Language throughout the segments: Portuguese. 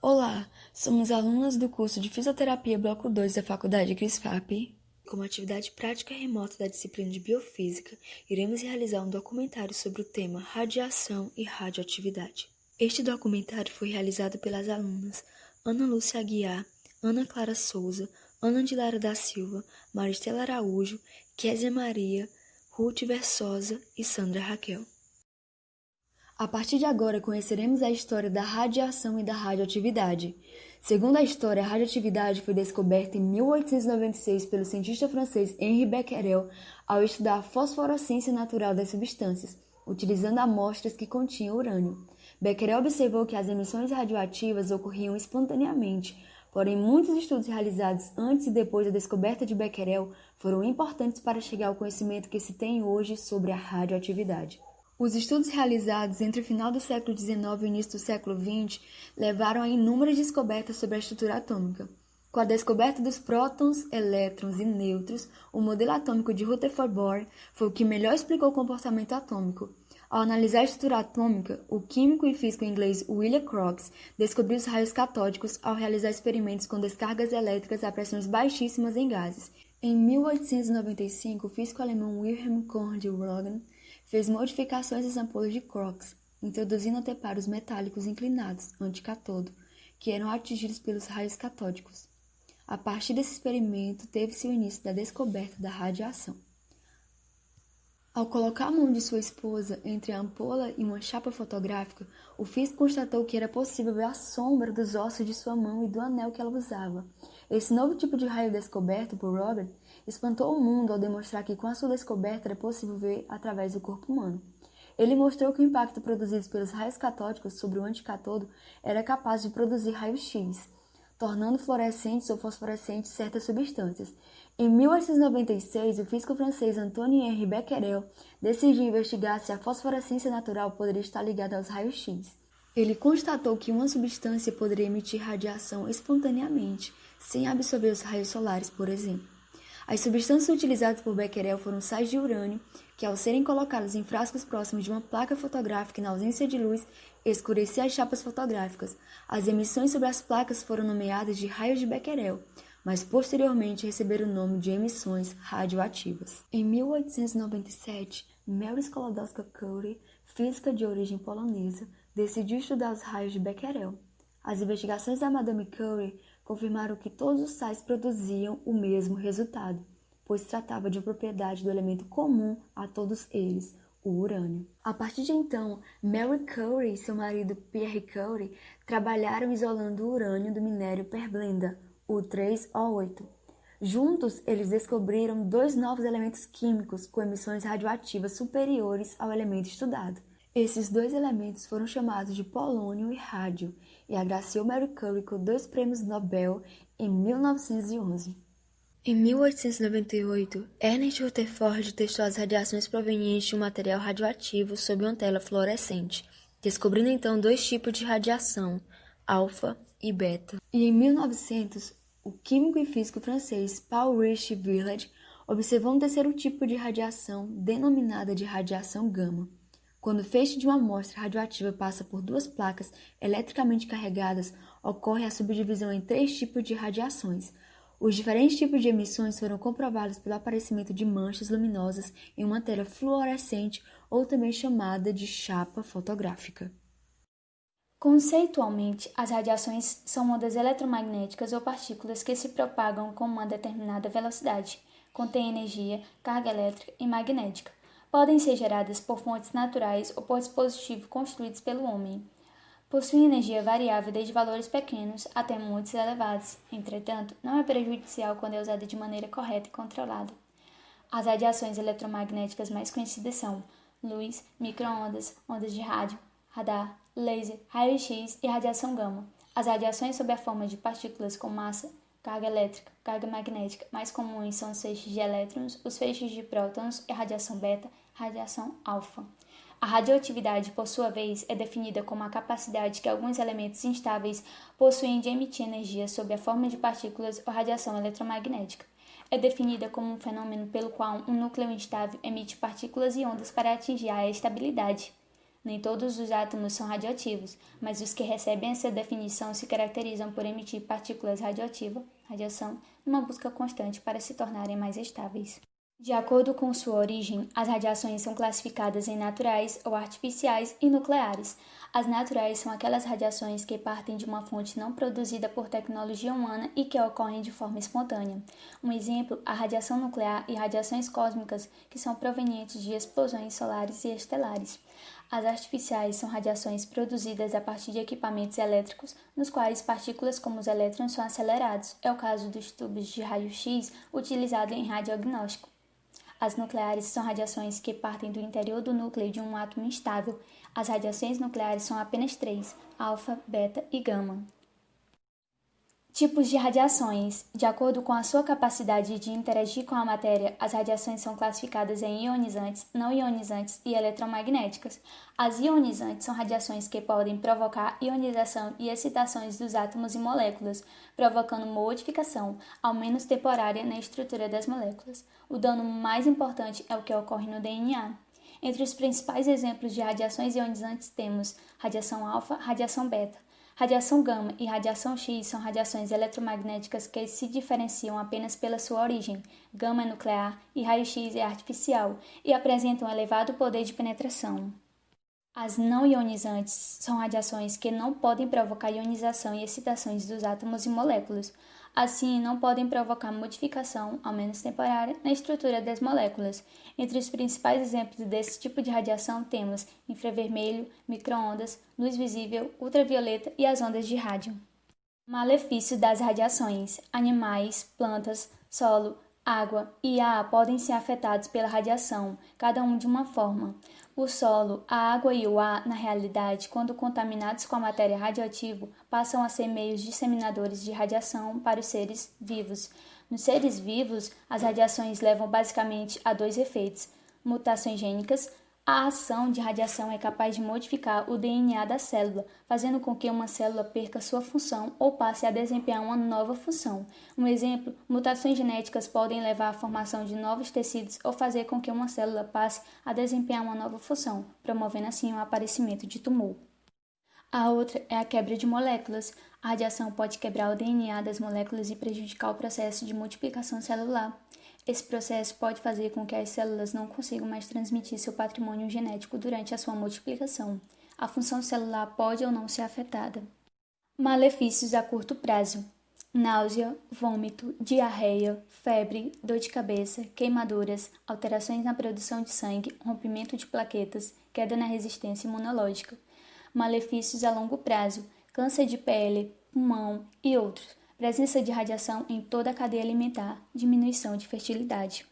Olá, somos alunas do curso de Fisioterapia Bloco 2 da Faculdade CRISFAP. Como atividade prática remota da disciplina de Biofísica, iremos realizar um documentário sobre o tema radiação e radioatividade. Este documentário foi realizado pelas alunas Ana Lúcia Aguiar, Ana Clara Souza, Ana de Lara da Silva, Maristela Araújo, Késia Maria, Ruth Versosa e Sandra Raquel. A partir de agora, conheceremos a história da radiação e da radioatividade. Segundo a história, a radioatividade foi descoberta em 1896 pelo cientista francês Henri Becquerel ao estudar a fosforescência natural das substâncias, utilizando amostras que continham urânio. Becquerel observou que as emissões radioativas ocorriam espontaneamente, porém muitos estudos realizados antes e depois da descoberta de Becquerel foram importantes para chegar ao conhecimento que se tem hoje sobre a radioatividade. Os estudos realizados entre o final do século XIX e o início do século XX levaram a inúmeras descobertas sobre a estrutura atômica. Com a descoberta dos prótons, elétrons e nêutrons, o modelo atômico de Rutherford Bohr foi o que melhor explicou o comportamento atômico. Ao analisar a estrutura atômica, o químico e físico inglês William Crookes descobriu os raios catódicos ao realizar experimentos com descargas elétricas a pressões baixíssimas em gases. Em 1895, o físico alemão Wilhelm Conrad Röntgen fez modificações às ampolas de Crookes, introduzindo anteparos metálicos inclinados, anticatodo, que eram atingidos pelos raios catódicos. A partir desse experimento, teve-se o início da descoberta da radiação. Ao colocar a mão de sua esposa entre a ampola e uma chapa fotográfica, o físico constatou que era possível ver a sombra dos ossos de sua mão e do anel que ela usava. Esse novo tipo de raio descoberto por Robert espantou o mundo ao demonstrar que com a sua descoberta era possível ver através do corpo humano. Ele mostrou que o impacto produzido pelos raios catódicos sobre o anticatodo era capaz de produzir raios-x, tornando fluorescentes ou fosforescentes certas substâncias. Em 1896, o físico francês Antoine-Henri Becquerel decidiu investigar se a fosforescência natural poderia estar ligada aos raios-x. Ele constatou que uma substância poderia emitir radiação espontaneamente, sem absorver os raios solares, por exemplo. As substâncias utilizadas por Becquerel foram sais de urânio, que ao serem colocadas em frascos próximos de uma placa fotográfica e na ausência de luz, escurecia as chapas fotográficas. As emissões sobre as placas foram nomeadas de raios de Becquerel, mas posteriormente receberam o nome de emissões radioativas. Em 1897, Mary Skłodowska-Curie, física de origem polonesa, decidiu estudar os raios de Becquerel. As investigações da Madame Curie confirmaram que todos os sais produziam o mesmo resultado, pois tratava de uma propriedade do elemento comum a todos eles, o urânio. A partir de então, Mary Curie e seu marido Pierre Curie trabalharam isolando o urânio do minério perblenda, o 3O8. Juntos, eles descobriram dois novos elementos químicos com emissões radioativas superiores ao elemento estudado. Esses dois elementos foram chamados de polônio e rádio, e agraciou Mary Curie com 2 prêmios Nobel em 1911. Em 1898, Ernest Rutherford testou as radiações provenientes de um material radioativo sob uma tela fluorescente, descobrindo então 2 tipos de radiação, alfa e beta. E em 1900, o químico e físico francês Paul-Rich Villard observou um terceiro tipo de radiação, denominada de radiação gama. Quando o feixe de uma amostra radioativa passa por 2 placas eletricamente carregadas, ocorre a subdivisão em 3 tipos de radiações. Os diferentes tipos de emissões foram comprovados pelo aparecimento de manchas luminosas em uma tela fluorescente ou também chamada de chapa fotográfica. Conceitualmente, as radiações são ondas eletromagnéticas ou partículas que se propagam com uma determinada velocidade, contêm energia, carga elétrica e magnética. Podem ser geradas por fontes naturais ou por dispositivos construídos pelo homem. Possuem energia variável desde valores pequenos até muitos elevados. Entretanto, não é prejudicial quando é usada de maneira correta e controlada. As radiações eletromagnéticas mais conhecidas são luz, micro-ondas, ondas de rádio, radar, laser, raio-x e radiação gama. As radiações sob a forma de partículas com massa, carga elétrica, carga magnética mais comuns são os feixes de elétrons, os feixes de prótons e radiação beta, radiação alfa. A radioatividade, por sua vez, é definida como a capacidade que alguns elementos instáveis possuem de emitir energia sob a forma de partículas ou radiação eletromagnética. É definida como um fenômeno pelo qual um núcleo instável emite partículas e ondas para atingir a estabilidade. Nem todos os átomos são radioativos, mas os que recebem essa definição se caracterizam por emitir partículas radioativas, radiação, numa busca constante para se tornarem mais estáveis. De acordo com sua origem, as radiações são classificadas em naturais ou artificiais e nucleares. As naturais são aquelas radiações que partem de uma fonte não produzida por tecnologia humana e que ocorrem de forma espontânea. Um exemplo, a radiação nuclear e radiações cósmicas, que são provenientes de explosões solares e estelares. As artificiais são radiações produzidas a partir de equipamentos elétricos, nos quais partículas como os elétrons são acelerados. É o caso dos tubos de raio-x utilizados em radiodiagnóstico. As nucleares são radiações que partem do interior do núcleo de um átomo instável. As radiações nucleares são apenas três: alfa, beta e gama. Tipos de radiações. De acordo com a sua capacidade de interagir com a matéria, as radiações são classificadas em ionizantes, não ionizantes e eletromagnéticas. As ionizantes são radiações que podem provocar ionização e excitações dos átomos e moléculas, provocando modificação, ao menos temporária, na estrutura das moléculas. O dano mais importante é o que ocorre no DNA. Entre os principais exemplos de radiações ionizantes temos radiação alfa, radiação beta. Radiação gama e radiação X são radiações eletromagnéticas que se diferenciam apenas pela sua origem. Gama é nuclear e raio-x é artificial e apresentam elevado poder de penetração. As não ionizantes são radiações que não podem provocar ionização e excitações dos átomos e moléculas. Assim, não podem provocar modificação, ao menos temporária, na estrutura das moléculas. Entre os principais exemplos desse tipo de radiação temos infravermelho, micro-ondas, luz visível, ultravioleta e as ondas de rádio. Malefício das radiações. Animais, plantas, solo, água e ar podem ser afetados pela radiação, cada um de uma forma. O solo, a água e o ar, na realidade, quando contaminados com a matéria radioativa, passam a ser meios disseminadores de radiação para os seres vivos. Nos seres vivos, as radiações levam basicamente a dois efeitos: mutações gênicas. A ação de radiação é capaz de modificar o DNA da célula, fazendo com que uma célula perca sua função ou passe a desempenhar uma nova função. Um exemplo, mutações genéticas podem levar à formação de novos tecidos ou fazer com que uma célula passe a desempenhar uma nova função, promovendo assim o aparecimento de tumor. A outra é a quebra de moléculas. A radiação pode quebrar o DNA das moléculas e prejudicar o processo de multiplicação celular. Esse processo pode fazer com que as células não consigam mais transmitir seu patrimônio genético durante a sua multiplicação. A função celular pode ou não ser afetada. Malefícios a curto prazo: náusea, vômito, diarreia, febre, dor de cabeça, queimaduras, alterações na produção de sangue, rompimento de plaquetas, queda na resistência imunológica. Malefícios a longo prazo: câncer de pele, pulmão e outros. Presença de radiação em toda a cadeia alimentar, diminuição de fertilidade.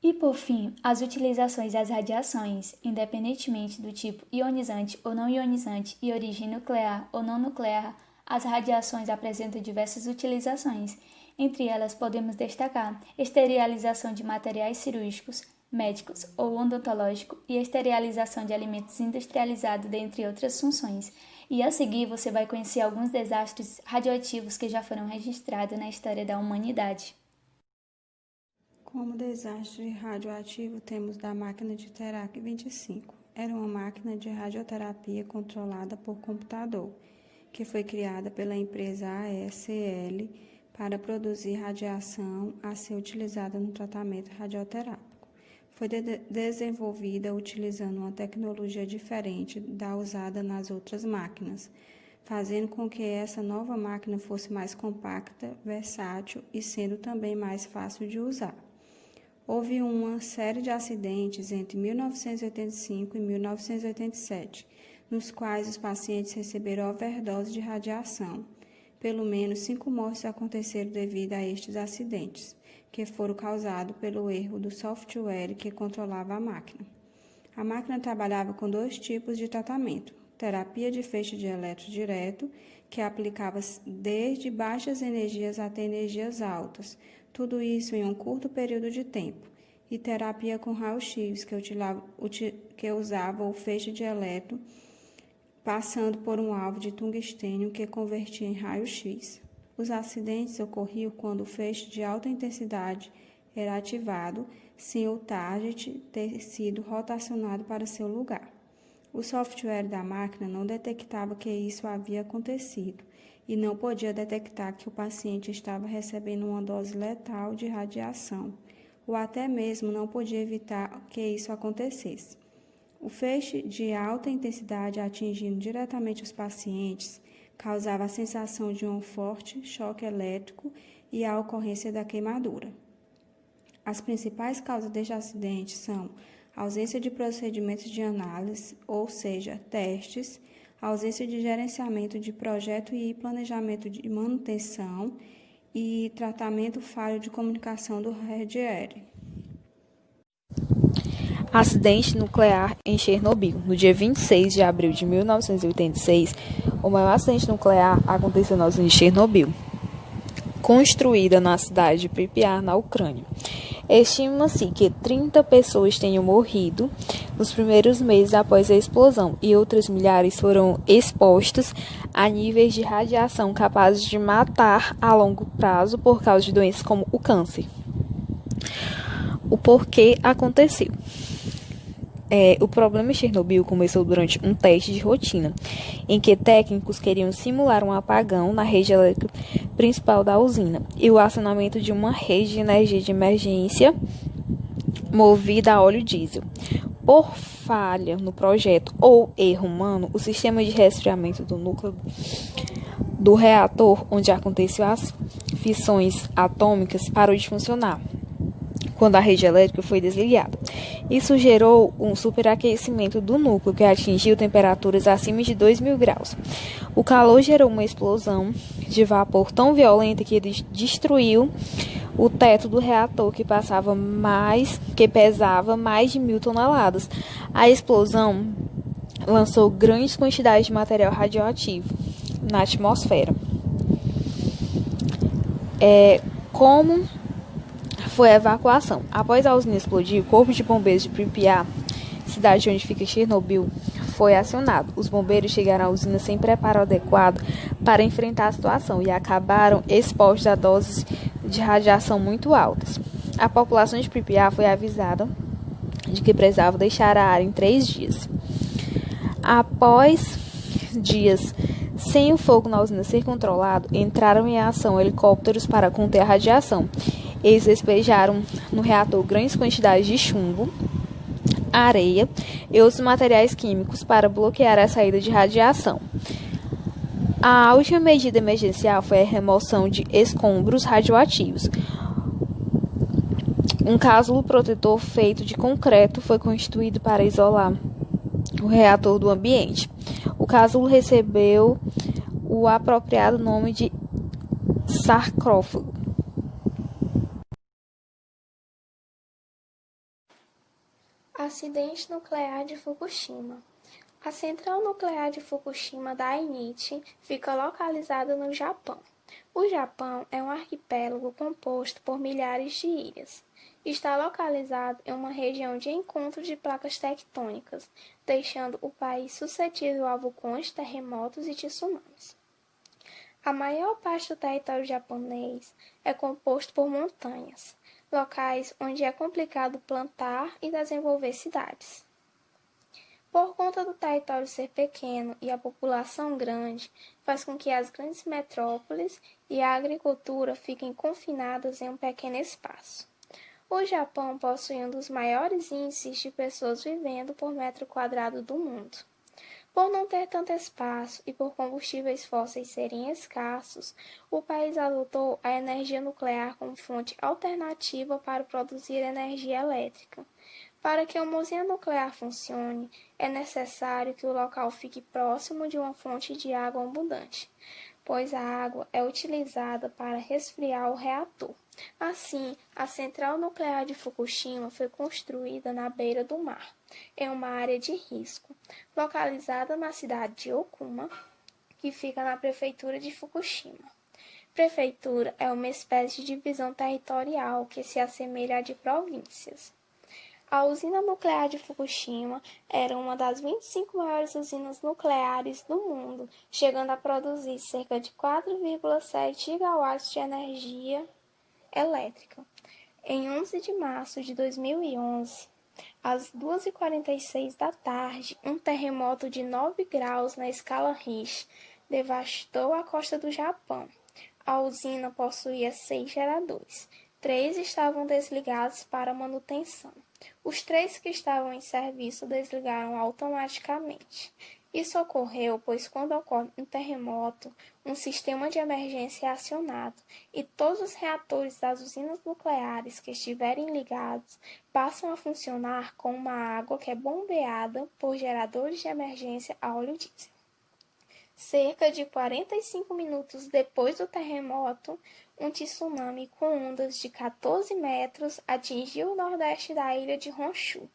E por fim, as utilizações das radiações, independentemente do tipo ionizante ou não ionizante e origem nuclear ou não nuclear, as radiações apresentam diversas utilizações. Entre elas podemos destacar esterilização de materiais cirúrgicos, médicos ou odontológicos e esterilização de alimentos industrializados, dentre outras funções. E a seguir você vai conhecer alguns desastres radioativos que já foram registrados na história da humanidade. Como desastre radioativo, temos da máquina de Terac 25. Era uma máquina de radioterapia controlada por computador, que foi criada pela empresa ASL para produzir radiação a ser utilizada no tratamento radioterápico. Foi desenvolvida utilizando uma tecnologia diferente da usada nas outras máquinas, fazendo com que essa nova máquina fosse mais compacta, versátil e sendo também mais fácil de usar. Houve uma série de acidentes entre 1985 e 1987, nos quais os pacientes receberam overdose de radiação. Pelo menos 5 mortes aconteceram devido a estes acidentes, que foram causados pelo erro do software que controlava a máquina. A máquina trabalhava com 2 tipos de tratamento: terapia de feixe de elétron direto, que aplicava desde baixas energias até energias altas, tudo isso em um curto período de tempo, e terapia com raio-x, que usava o feixe de elétron passando por um alvo de tungstênio que convertia em raio-x. Os acidentes ocorriam quando o feixe de alta intensidade era ativado sem o target ter sido rotacionado para seu lugar. O software da máquina não detectava que isso havia acontecido e não podia detectar que o paciente estava recebendo uma dose letal de radiação, ou até mesmo não podia evitar que isso acontecesse. O feixe de alta intensidade atingindo diretamente os pacientes causava a sensação de um forte choque elétrico e a ocorrência da queimadura. As principais causas deste acidente são ausência de procedimentos de análise, ou seja, testes, ausência de gerenciamento de projeto e planejamento de manutenção e tratamento falho de comunicação do RDR. Acidente nuclear em Chernobyl. No dia 26 de abril de 1986, o maior acidente nuclear aconteceu na usina de Chernobyl, construída na cidade de Pripyat, na Ucrânia. Estima-se que 30 pessoas tenham morrido nos primeiros meses após a explosão e outras milhares foram expostas a níveis de radiação capazes de matar a longo prazo por causa de doenças como o câncer. O porquê aconteceu? O problema em Chernobyl começou durante um teste de rotina, em que técnicos queriam simular um apagão na rede elétrica principal da usina e o acionamento de uma rede de energia de emergência movida a óleo diesel. Por falha no projeto ou erro humano, o sistema de resfriamento do núcleo do reator, onde aconteciam as fissões atômicas, parou de funcionar quando a rede elétrica foi desligada. Isso gerou um superaquecimento do núcleo, que atingiu temperaturas acima de 2.000 graus. O calor gerou uma explosão de vapor tão violenta que ele destruiu o teto do reator, que pesava mais de 1.000 toneladas. A explosão lançou grandes quantidades de material radioativo na atmosfera. Como foi a evacuação? Após a usina explodir, o Corpo de Bombeiros de Pripyat, cidade onde fica Chernobyl, foi acionado. Os bombeiros chegaram à usina sem preparo adequado para enfrentar a situação e acabaram expostos a doses de radiação muito altas. A população de Pripyat foi avisada de que precisava deixar a área em 3 dias. Após dias sem o fogo na usina ser controlado, entraram em ação helicópteros para conter a radiação. Eles despejaram no reator grandes quantidades de chumbo, areia e outros materiais químicos para bloquear a saída de radiação. A última medida emergencial foi a remoção de escombros radioativos. Um casulo protetor feito de concreto foi constituído para isolar o reator do ambiente. O casulo recebeu o apropriado nome de sarcófago. Acidente nuclear de Fukushima. A central nuclear de Fukushima Daiichi fica localizada no Japão. O Japão é um arquipélago composto por milhares de ilhas. Está localizado em uma região de encontro de placas tectônicas, deixando o país suscetível a vulcões, terremotos e tsunamis. A maior parte do território japonês é composto por montanhas, locais onde é complicado plantar e desenvolver cidades. Por conta do território ser pequeno e a população grande, faz com que as grandes metrópoles e a agricultura fiquem confinadas em um pequeno espaço. O Japão possui um dos maiores índices de pessoas vivendo por metro quadrado do mundo. Por não ter tanto espaço e por combustíveis fósseis serem escassos, o país adotou a energia nuclear como fonte alternativa para produzir energia elétrica. Para que uma usina nuclear funcione, é necessário que o local fique próximo de uma fonte de água abundante, pois a água é utilizada para resfriar o reator. Assim, a central nuclear de Fukushima foi construída na beira do mar, em uma área de risco, localizada na cidade de Okuma, que fica na prefeitura de Fukushima. Prefeitura é uma espécie de divisão territorial que se assemelha à de províncias. A usina nuclear de Fukushima era uma das 25 maiores usinas nucleares do mundo, chegando a produzir cerca de 4,7 gigawatts de energia elétrica. Em 11 de março de 2011, Às 2h46 da tarde, um terremoto de 9 graus na escala Richter devastou a costa do Japão. A usina possuía 6 geradores. 3 estavam desligados para manutenção. Os 3 que estavam em serviço desligaram automaticamente. Isso ocorreu pois quando ocorre um terremoto, um sistema de emergência é acionado e todos os reatores das usinas nucleares que estiverem ligados passam a funcionar com uma água que é bombeada por geradores de emergência a óleo diesel. Cerca de 45 minutos depois do terremoto, um tsunami com ondas de 14 metros atingiu o nordeste da ilha de Honshu.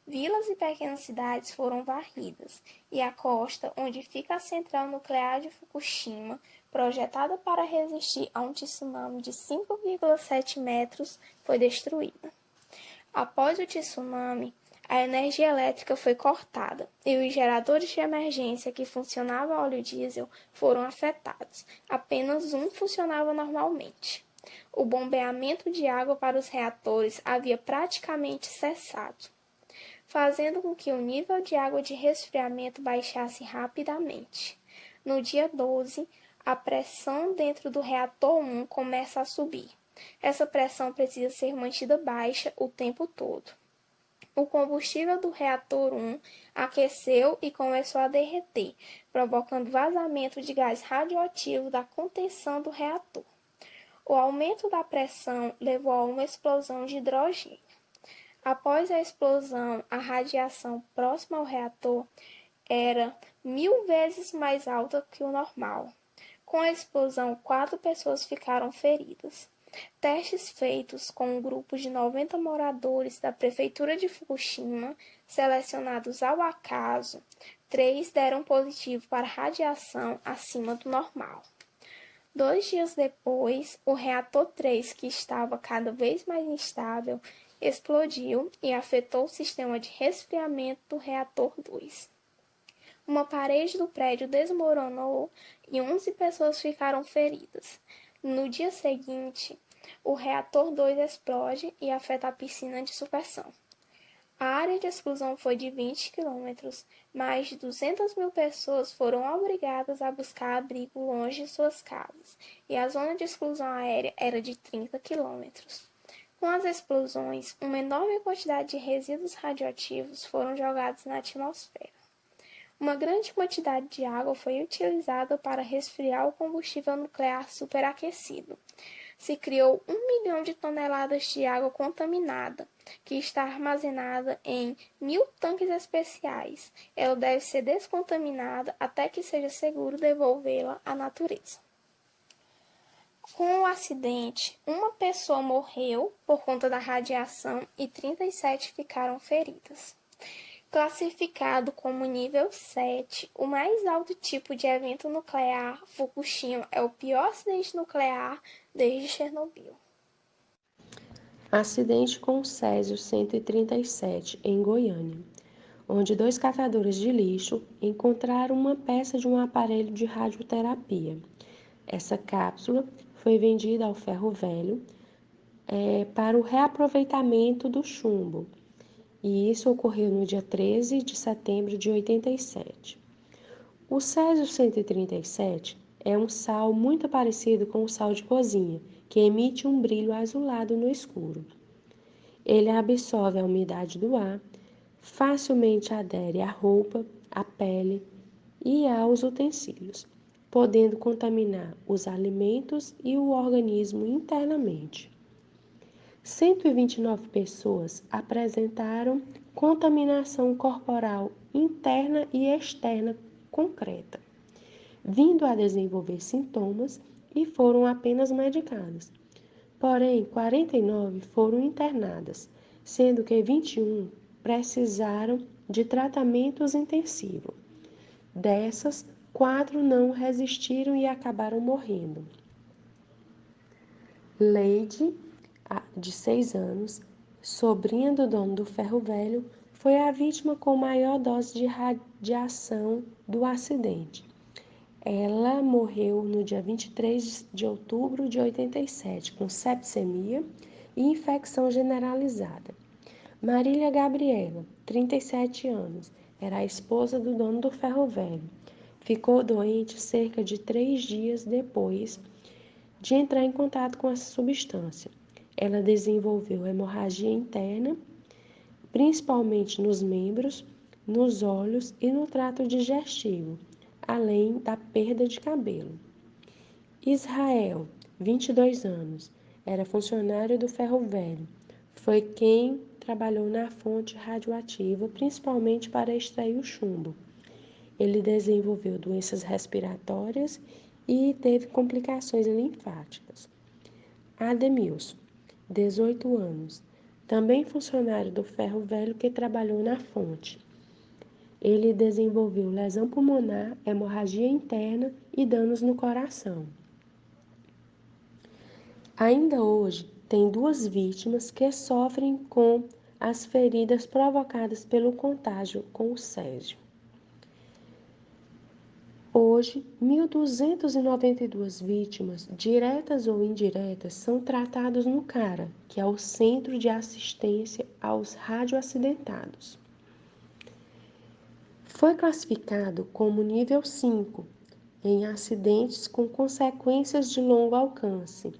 Vilas e pequenas cidades foram varridas, e a costa, onde fica a central nuclear de Fukushima, projetada para resistir a um tsunami de 5,7 metros, foi destruída. Após o tsunami, a energia elétrica foi cortada e os geradores de emergência que funcionavam a óleo diesel foram afetados. Apenas um funcionava normalmente. O bombeamento de água para os reatores havia praticamente cessado, fazendo com que o nível de água de resfriamento baixasse rapidamente. No dia 12, a pressão dentro do reator 1 começa a subir. Essa pressão precisa ser mantida baixa o tempo todo. O combustível do reator 1 aqueceu e começou a derreter, provocando vazamento de gás radioativo da contenção do reator. O aumento da pressão levou a uma explosão de hidrogênio. Após a explosão, a radiação próxima ao reator era 1000 vezes mais alta que o normal. Com a explosão, 4 pessoas ficaram feridas. Testes feitos com um grupo de 90 moradores da prefeitura de Fukushima, selecionados ao acaso, 3 deram positivo para radiação acima do normal. 2 dias depois, o reator 3, que estava cada vez mais instável, explodiu e afetou o sistema de resfriamento do reator 2. Uma parede do prédio desmoronou e 11 pessoas ficaram feridas. No dia seguinte, o reator 2 explode e afeta a piscina de supressão. A área de exclusão foi de 20 km. Mais de 200 mil pessoas foram obrigadas a buscar abrigo longe de suas casas, e a zona de exclusão aérea era de 30 km. Com as explosões, uma enorme quantidade de resíduos radioativos foram jogados na atmosfera. Uma grande quantidade de água foi utilizada para resfriar o combustível nuclear superaquecido. Se criou 1 milhão de toneladas de água contaminada, que está armazenada em 1000 tanques especiais. Ela deve ser descontaminada até que seja seguro devolvê-la à natureza. Com o acidente, uma pessoa morreu por conta da radiação e 37 ficaram feridas. Classificado como nível 7, o mais alto tipo de evento nuclear, Fukushima é o pior acidente nuclear desde Chernobyl. Acidente com o Césio 137, em Goiânia, onde 2 catadores de lixo encontraram uma peça de um aparelho de radioterapia. Essa cápsula foi vendida ao Ferro Velho para o reaproveitamento do chumbo, e isso ocorreu no dia 13 de setembro de 87. O Césio 137 é um sal muito parecido com o sal de cozinha, que emite um brilho azulado no escuro. Ele absorve a umidade do ar, facilmente adere à roupa, à pele e aos utensílios, podendo contaminar os alimentos e o organismo internamente. 129 pessoas apresentaram contaminação corporal interna e externa concreta, vindo a desenvolver sintomas e foram apenas medicadas. Porém, 49 foram internadas, sendo que 21 precisaram de tratamentos intensivos. Dessas, 4 não resistiram e acabaram morrendo. Leide, de 6 anos, sobrinha do dono do Ferro Velho, foi a vítima com maior dose de radiação do acidente. Ela morreu no dia 23 de outubro de 87, com sepsemia e infecção generalizada. Marília Gabriela, 37 anos, era a esposa do dono do ferro velho. Ficou doente cerca de 3 dias depois de entrar em contato com essa substância. Ela desenvolveu hemorragia interna, principalmente nos membros, nos olhos e no trato digestivo, além da perda de cabelo. Israel, 22 anos, era funcionário do ferro velho. Foi quem trabalhou na fonte radioativa, principalmente para extrair o chumbo. Ele desenvolveu doenças respiratórias e teve complicações linfáticas. Ademilson, 18 anos, também funcionário do ferro velho que trabalhou na fonte. Ele desenvolveu lesão pulmonar, hemorragia interna e danos no coração. Ainda hoje, tem 2 vítimas que sofrem com as feridas provocadas pelo contágio com o césio. Hoje, 1.292 vítimas, diretas ou indiretas, são tratadas no CARA, que é o Centro de Assistência aos Radioacidentados. Foi classificado como nível 5 em acidentes com consequências de longo alcance,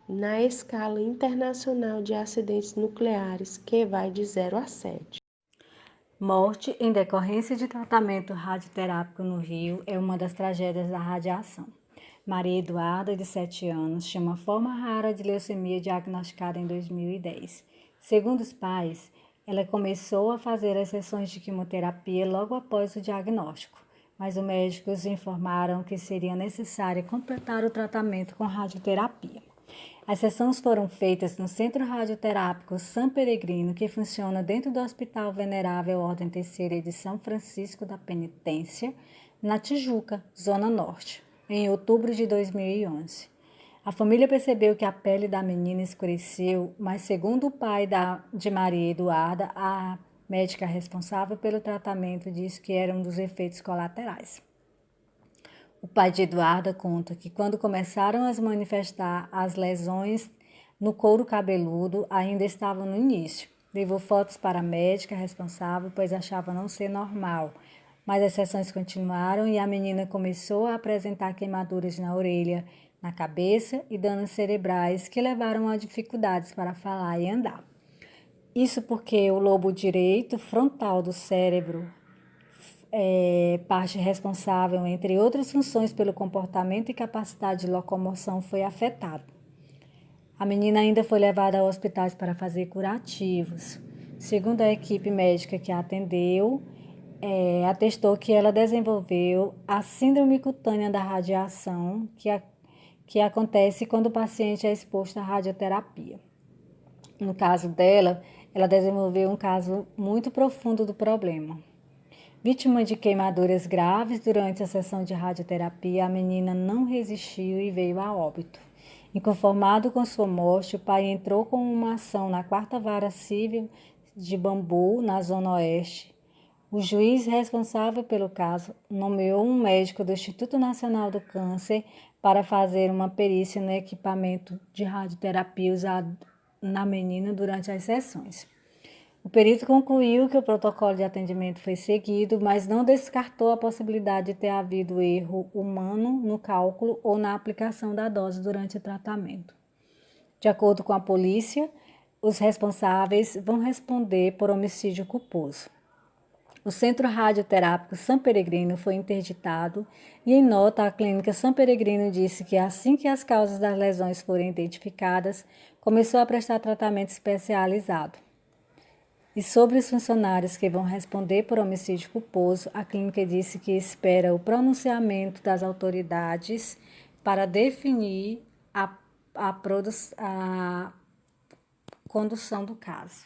na escala internacional de acidentes nucleares, que vai de 0 a 7. Morte em decorrência de tratamento radioterápico no Rio é uma das tragédias da radiação. Maria Eduarda, de 7 anos, tinha uma forma rara de leucemia diagnosticada em 2010. Segundo os pais, ela começou a fazer as sessões de quimioterapia logo após o diagnóstico, mas os médicos informaram que seria necessário completar o tratamento com radioterapia. As sessões foram feitas no Centro Radioterápico San Peregrino, que funciona dentro do Hospital Venerável Ordem Terceira de São Francisco da Penitência, na Tijuca, Zona Norte, em outubro de 2011. A família percebeu que a pele da menina escureceu, mas segundo o pai de Maria Eduarda, a médica responsável pelo tratamento disse que era um dos efeitos colaterais. O pai de Eduarda conta que quando começaram a se manifestar as lesões no couro cabeludo, ainda estavam no início. Levou fotos para a médica responsável, pois achava não ser normal. Mas as sessões continuaram e a menina começou a apresentar queimaduras na orelha, na cabeça e danos cerebrais que levaram a dificuldades para falar e andar. Isso porque o lobo direito frontal do cérebro, parte responsável, entre outras funções, pelo comportamento e capacidade de locomoção, foi afetado. A menina ainda foi levada a hospitais para fazer curativos. Segundo a equipe médica que a atendeu, atestou que ela desenvolveu a síndrome cutânea da radiação, que acontece quando o paciente é exposto à radioterapia. No caso dela, ela desenvolveu um caso muito profundo do problema. Vítima de queimaduras graves durante a sessão de radioterapia, a menina não resistiu e veio a óbito. Inconformado com sua morte, o pai entrou com uma ação na 4ª Vara Civil de Bambu, na Zona Oeste. O juiz responsável pelo caso nomeou um médico do Instituto Nacional do Câncer para fazer uma perícia no equipamento de radioterapia usado na menina durante as sessões. O perito concluiu que o protocolo de atendimento foi seguido, mas não descartou a possibilidade de ter havido erro humano no cálculo ou na aplicação da dose durante o tratamento. De acordo com a polícia, os responsáveis vão responder por homicídio culposo. O Centro Radioterápico San Peregrino foi interditado e, em nota, a Clínica San Peregrino disse que, assim que as causas das lesões forem identificadas, começou a prestar tratamento especializado. E sobre os funcionários que vão responder por homicídio culposo, a clínica disse que espera o pronunciamento das autoridades para definir a condução do caso.